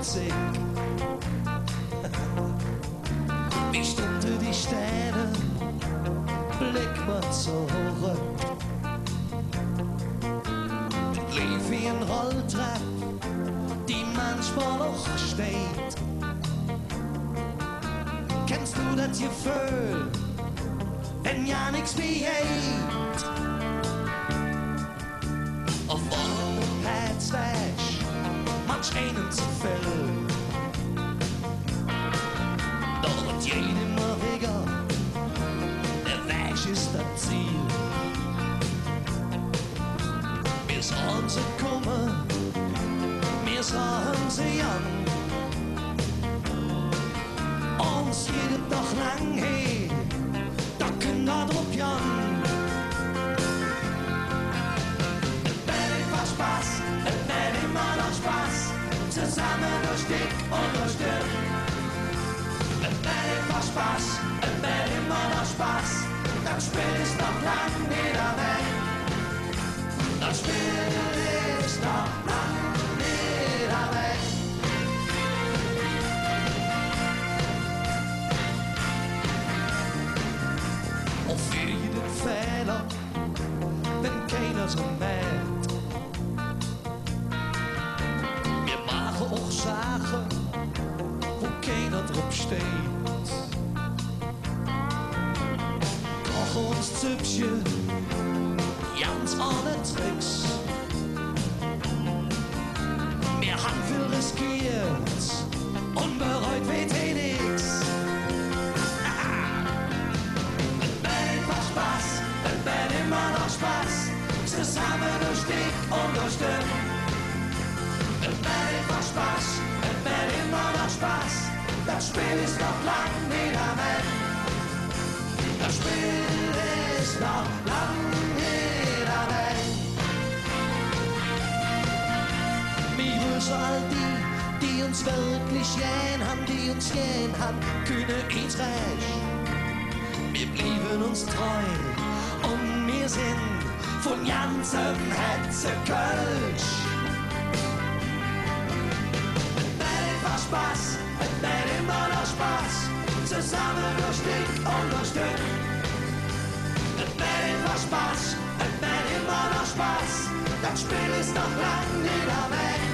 witzig. Wie stunden die Sterne, blick mal zurück. Lief wie ein Rolltrepp, die manchmal noch steht. Kennst du das Gefühl, wenn ja nix mehr geht? Auf eurem Herz wäsch, manch einen zu viel. Doch und jedem mal wieder, der Weg ist das Ziel. Wir sahen sie kommen, wir sahen sie an. Ons geht es noch lang her, da können wir drauf jan. Es wird einfach Spaß, es wird immer noch Spaß, zusammen durch dick und durch dünn. Es wird einfach Spaß, es wird immer noch Spaß, das Spiel ist noch lang wieder weg. Das Spiel ist noch lang wieder weg. Auf jeden Fehler, wenn keiner so merkt. Wir machen auch Sachen, wo keiner drauf steht. Kochen uns Züppchen, ganz ohne Tricks. Wir haben viel riskiert, unbereut weht eh nix. Spaß, es wird immer noch Spaß, zusammen durch dick und durch dünn. Es wird einfach Spaß, es wird immer noch Spaß, das Spiel ist noch lang wieder weg. Das Spiel ist noch lang wieder weg. Wir grüßen all die uns wirklich gern haben, die uns gern haben, können ins Reich. Wir blieben uns treu und wir sind von ganzem Herzen Kölsch. Es wird einfach Spaß, es wird immer noch Spaß, zusammen durch dick und durch dünn. Es wird einfach Spaß, es wird immer noch Spaß, das Spiel ist noch lang wieder weg.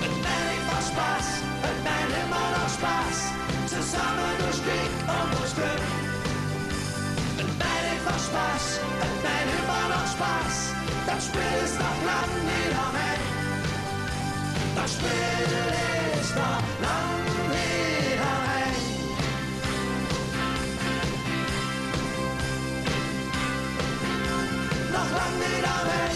Es wird einfach Spaß, es wird immer noch Spaß, zusammen durch dick und durch dünn. Es wird einfach Spaß, es wird immer noch Spaß, das Spiel ist noch lang wieder weg. Das Spiel ist noch lang wieder weg. Noch lang wieder weg.